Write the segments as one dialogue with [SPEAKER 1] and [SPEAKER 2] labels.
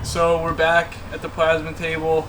[SPEAKER 1] Alright, so we're back at the plasma table.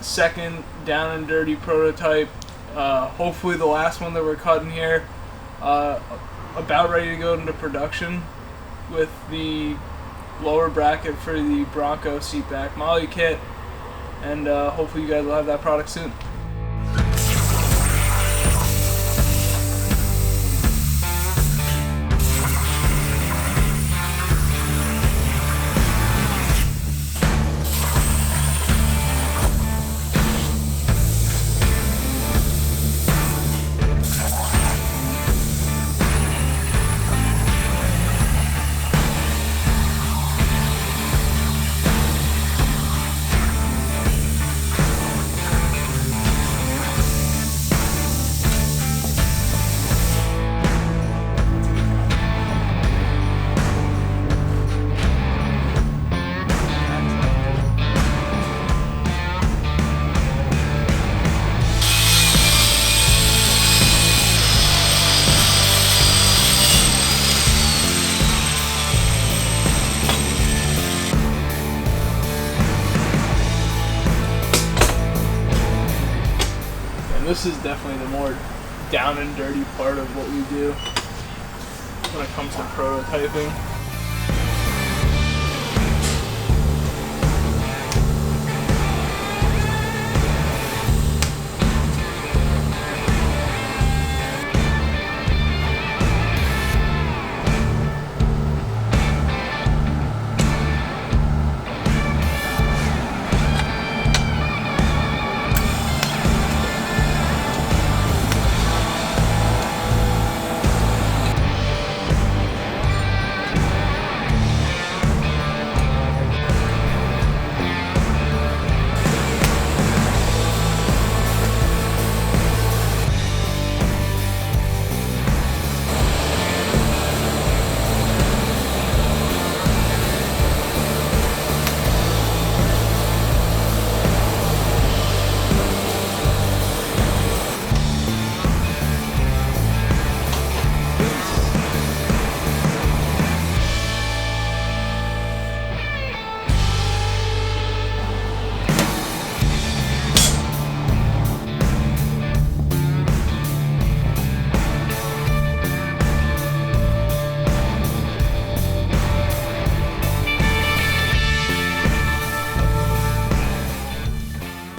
[SPEAKER 1] Second down and dirty prototype. Hopefully the last one that we're cutting here. About ready to go into production with the lower bracket for the Bronco seat back MOLLE kit. And hopefully you guys will have that product soon. This is definitely the more down and dirty part of what we do when it comes to prototyping.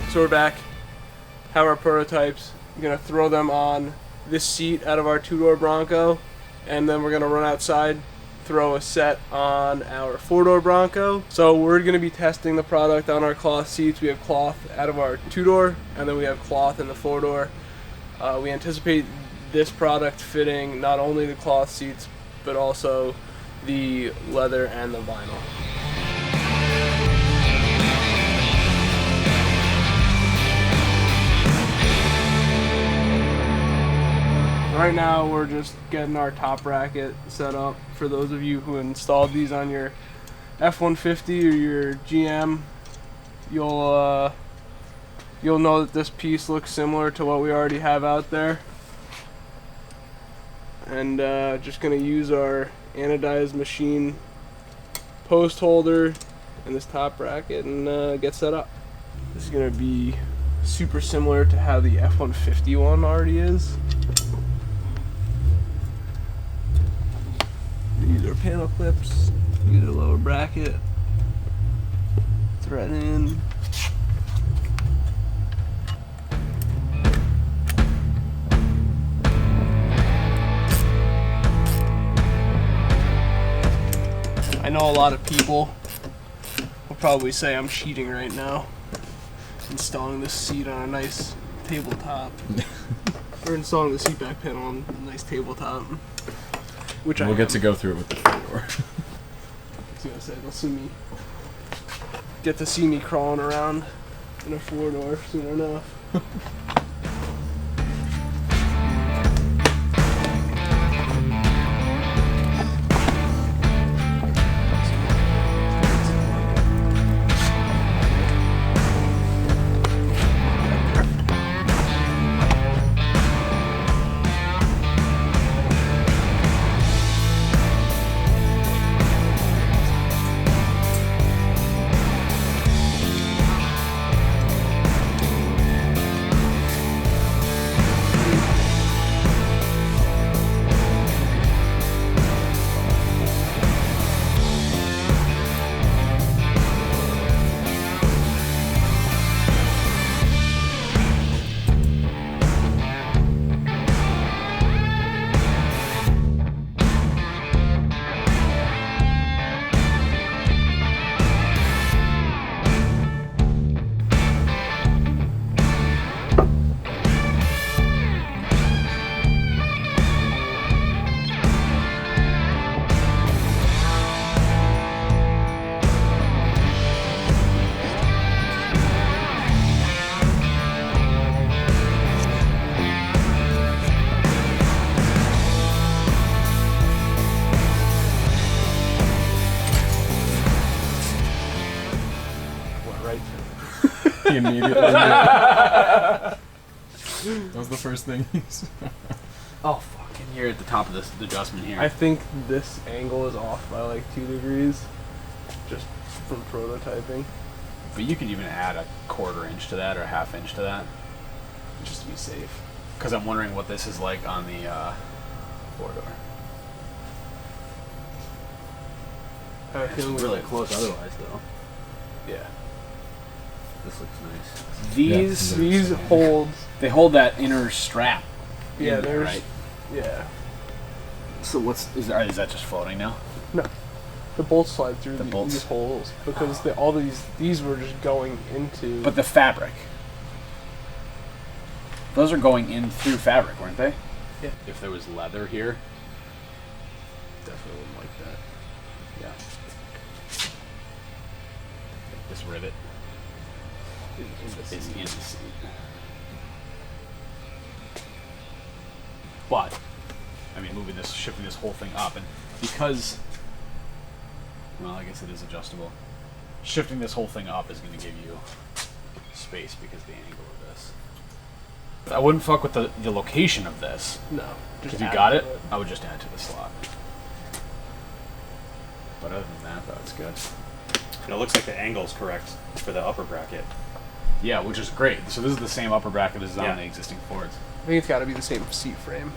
[SPEAKER 1] So we're back, have our prototypes. We're gonna throw them on this seat out of our two-door Bronco, and then we're gonna run outside, throw a set on our four-door Bronco. So we're gonna be testing the product on our cloth seats. We have cloth out of our two-door, and then we have cloth in the four-door. We anticipate this product fitting not only the cloth seats, but also the leather and the vinyl. Right now we're just getting our top bracket set up. For those of you who installed these on your F-150 or your GM, you'll know that this piece looks similar to what we already have out there. And just gonna use our anodized machine post holder and this top bracket and get set up. This is gonna be super similar to how the F-150 one already is. Use our panel clips, use a lower bracket, thread in. I know a lot of people will probably say I'm cheating right now, installing this seat on a nice tabletop, or installing the seat back panel on a nice tabletop. Which we'll get to go through it with the four-door. I was gonna say, they'll get to see me crawling around in a four-door soon enough.
[SPEAKER 2] immediately. That was the first thing he said.
[SPEAKER 3] Oh, fucking, you're at the top of this adjustment here.
[SPEAKER 1] I think this angle is off by like 2 degrees, just from prototyping.
[SPEAKER 3] But you could even add a 1/4 inch to that or a 1/2 inch to that,
[SPEAKER 1] Just to be safe.
[SPEAKER 3] because I'm wondering what this is like on the 4-door. It's really close otherwise, though.
[SPEAKER 1] Yeah.
[SPEAKER 3] This looks nice.
[SPEAKER 1] These hold.
[SPEAKER 3] They hold that inner strap.
[SPEAKER 1] Yeah,
[SPEAKER 3] in there,
[SPEAKER 1] there's.
[SPEAKER 3] right.
[SPEAKER 1] Yeah.
[SPEAKER 3] So is that just floating now?
[SPEAKER 1] No. The bolts slide through
[SPEAKER 3] The bolts?
[SPEAKER 1] these holes because all these were just going into.
[SPEAKER 3] But the fabric. Those are going in through fabric, weren't they?
[SPEAKER 1] Yeah.
[SPEAKER 3] If there was leather here.
[SPEAKER 1] Definitely wouldn't like that.
[SPEAKER 3] Yeah. This rivet is in the seat. But, I mean, shifting this whole thing up, and because, well, I guess it is adjustable. Shifting this whole thing up is going to give you space because of the angle of this. I wouldn't fuck with the location of this.
[SPEAKER 1] No.
[SPEAKER 3] If you got it, I would just add to the slot. But other than that, though, it's good.
[SPEAKER 4] And it looks like the angle's correct for the upper bracket.
[SPEAKER 3] Yeah, which is great. So this is the same upper bracket as
[SPEAKER 4] Yeah.
[SPEAKER 3] on the existing Fords.
[SPEAKER 1] I think it's got to be the same seat frame.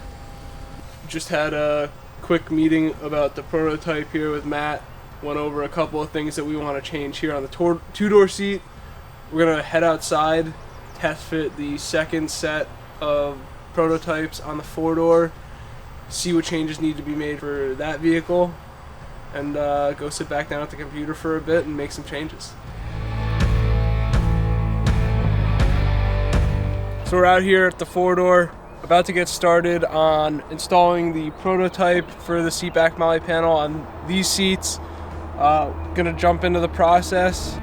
[SPEAKER 1] Just had a quick meeting about the prototype here with Matt. Went over a couple of things that we want to change here on the 2-door seat. We're going to head outside, test fit the second set of prototypes on the 4-door, see what changes need to be made for that vehicle, and go sit back down at the computer for a bit and make some changes. So we're out here at the 4-door, about to get started on installing the prototype for the seat back MOLLE panel on these seats. Gonna jump into the process.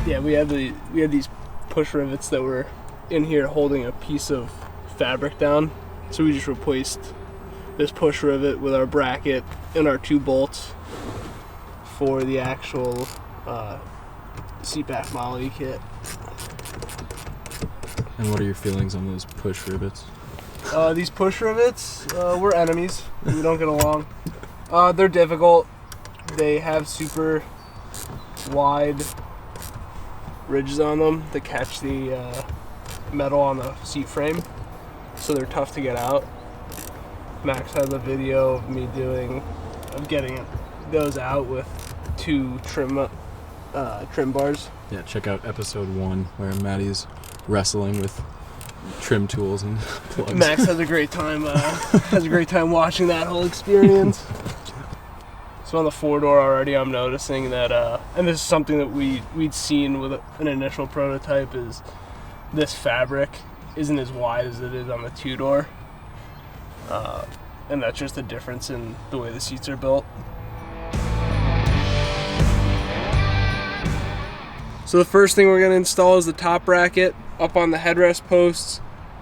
[SPEAKER 1] Yeah, we had these push rivets that were in here holding a piece of fabric down, so we just replaced this push rivet with our bracket and our 2 bolts for the actual seat back MOLLE kit.
[SPEAKER 2] And what are your feelings on those push rivets?
[SPEAKER 1] These push rivets, we're enemies. We don't get along. They're difficult. They have super wide ridges on them that catch the metal on the seat frame, so they're tough to get out. Max has a video of me getting those out with 2 trim bars.
[SPEAKER 2] Yeah, check out episode 1 where Matty's wrestling with trim tools and plugs.
[SPEAKER 1] Max has a great time watching that whole experience. So on the 4-door already, I'm noticing that, and this is something that we'd seen with an initial prototype, is this fabric isn't as wide as it is on the 2-door. And that's just a difference in the way the seats are built. So the first thing we're going to install is the top bracket up on the headrest posts.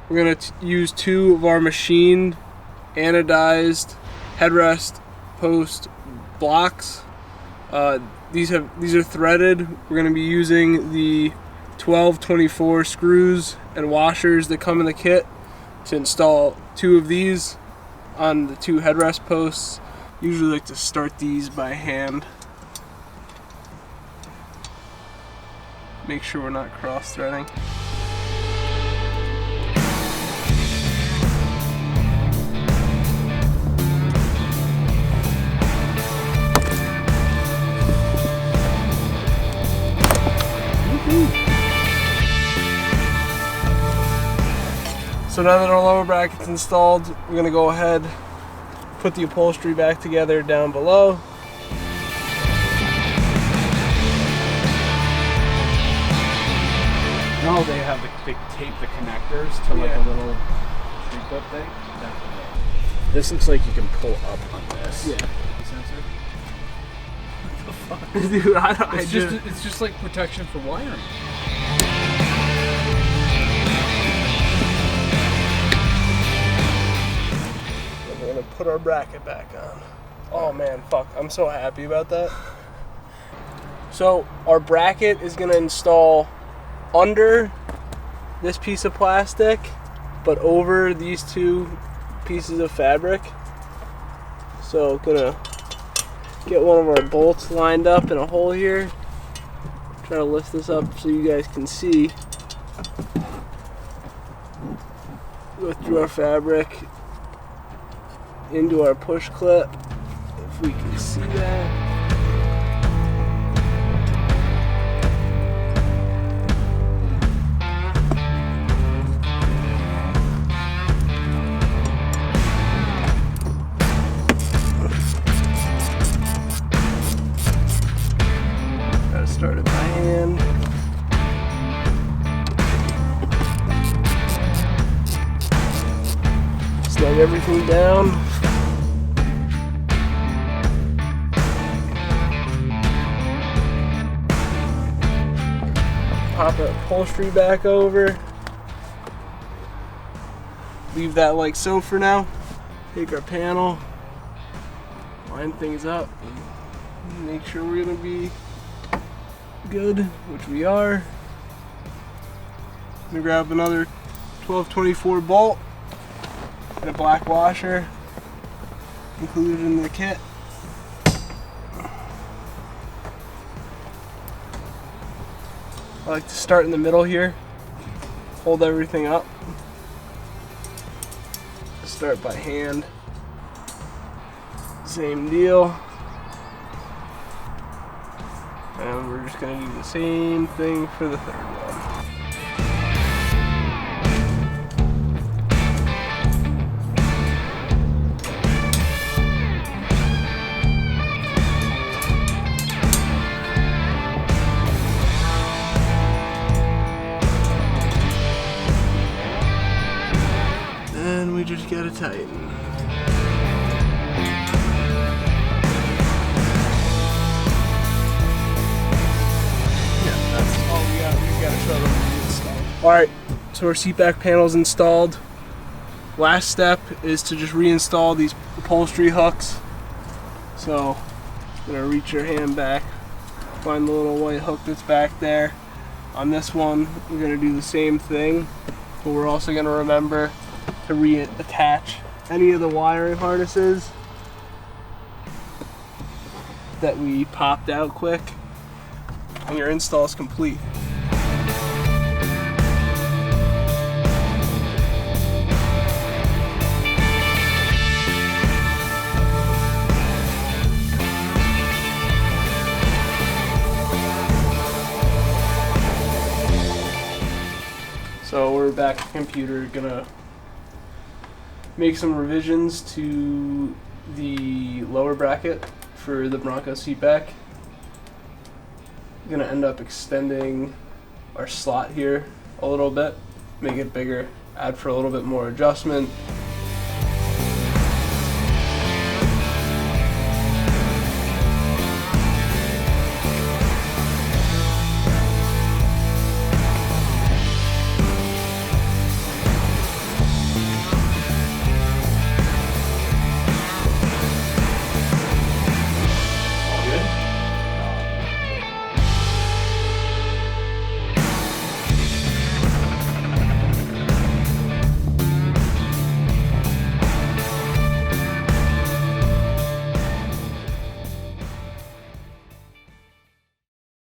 [SPEAKER 1] We're going to use 2 of our machined anodized headrest post blocks. These are threaded. We're going to be using the 1224 screws and washers that come in the kit to install 2 of these on the 2 headrest posts. Usually like to start these by hand. Make sure we're not cross-threading. So now that our lower bracket's installed, we're gonna go ahead, put the upholstery back together down below.
[SPEAKER 3] No, they tape the connectors to like a little tree clip thing. This looks like you can pull up on this.
[SPEAKER 1] Yeah.
[SPEAKER 3] Sensor.
[SPEAKER 1] What the fuck? Dude,
[SPEAKER 5] It's just like protection for wiring.
[SPEAKER 1] put our bracket back on. Oh man, fuck, I'm so happy about that. So our bracket is gonna install under this piece of plastic, but over these two pieces of fabric. So gonna get one of our bolts lined up in a hole here. Try to lift this up so you guys can see. Go through our fabric into our push clip, if we can see that. Gotta start it by hand. Snug everything down. Pop the upholstery back over. Leave that like so for now. Take our panel, line things up, make sure we're gonna be good, which we are. I'm gonna grab another 1224 bolt and a black washer included in the kit. I like to start in the middle here, hold everything up. Start by hand. Same deal. And we're just going to do the same thing for the third one. And we just got to tighten. Alright, so our seat back panel's installed. Last step is to just reinstall these upholstery hooks. So, I'm gonna reach your hand back, find the little white hook that's back there. On this one, we're gonna do the same thing, but we're also gonna remember to reattach any of the wiring harnesses that we popped out quick, and your install is complete. So we're back at the computer, gonna make some revisions to the lower bracket for the Bronco seat back. Gonna end up extending our slot here a little bit, make it bigger, add for a little bit more adjustment,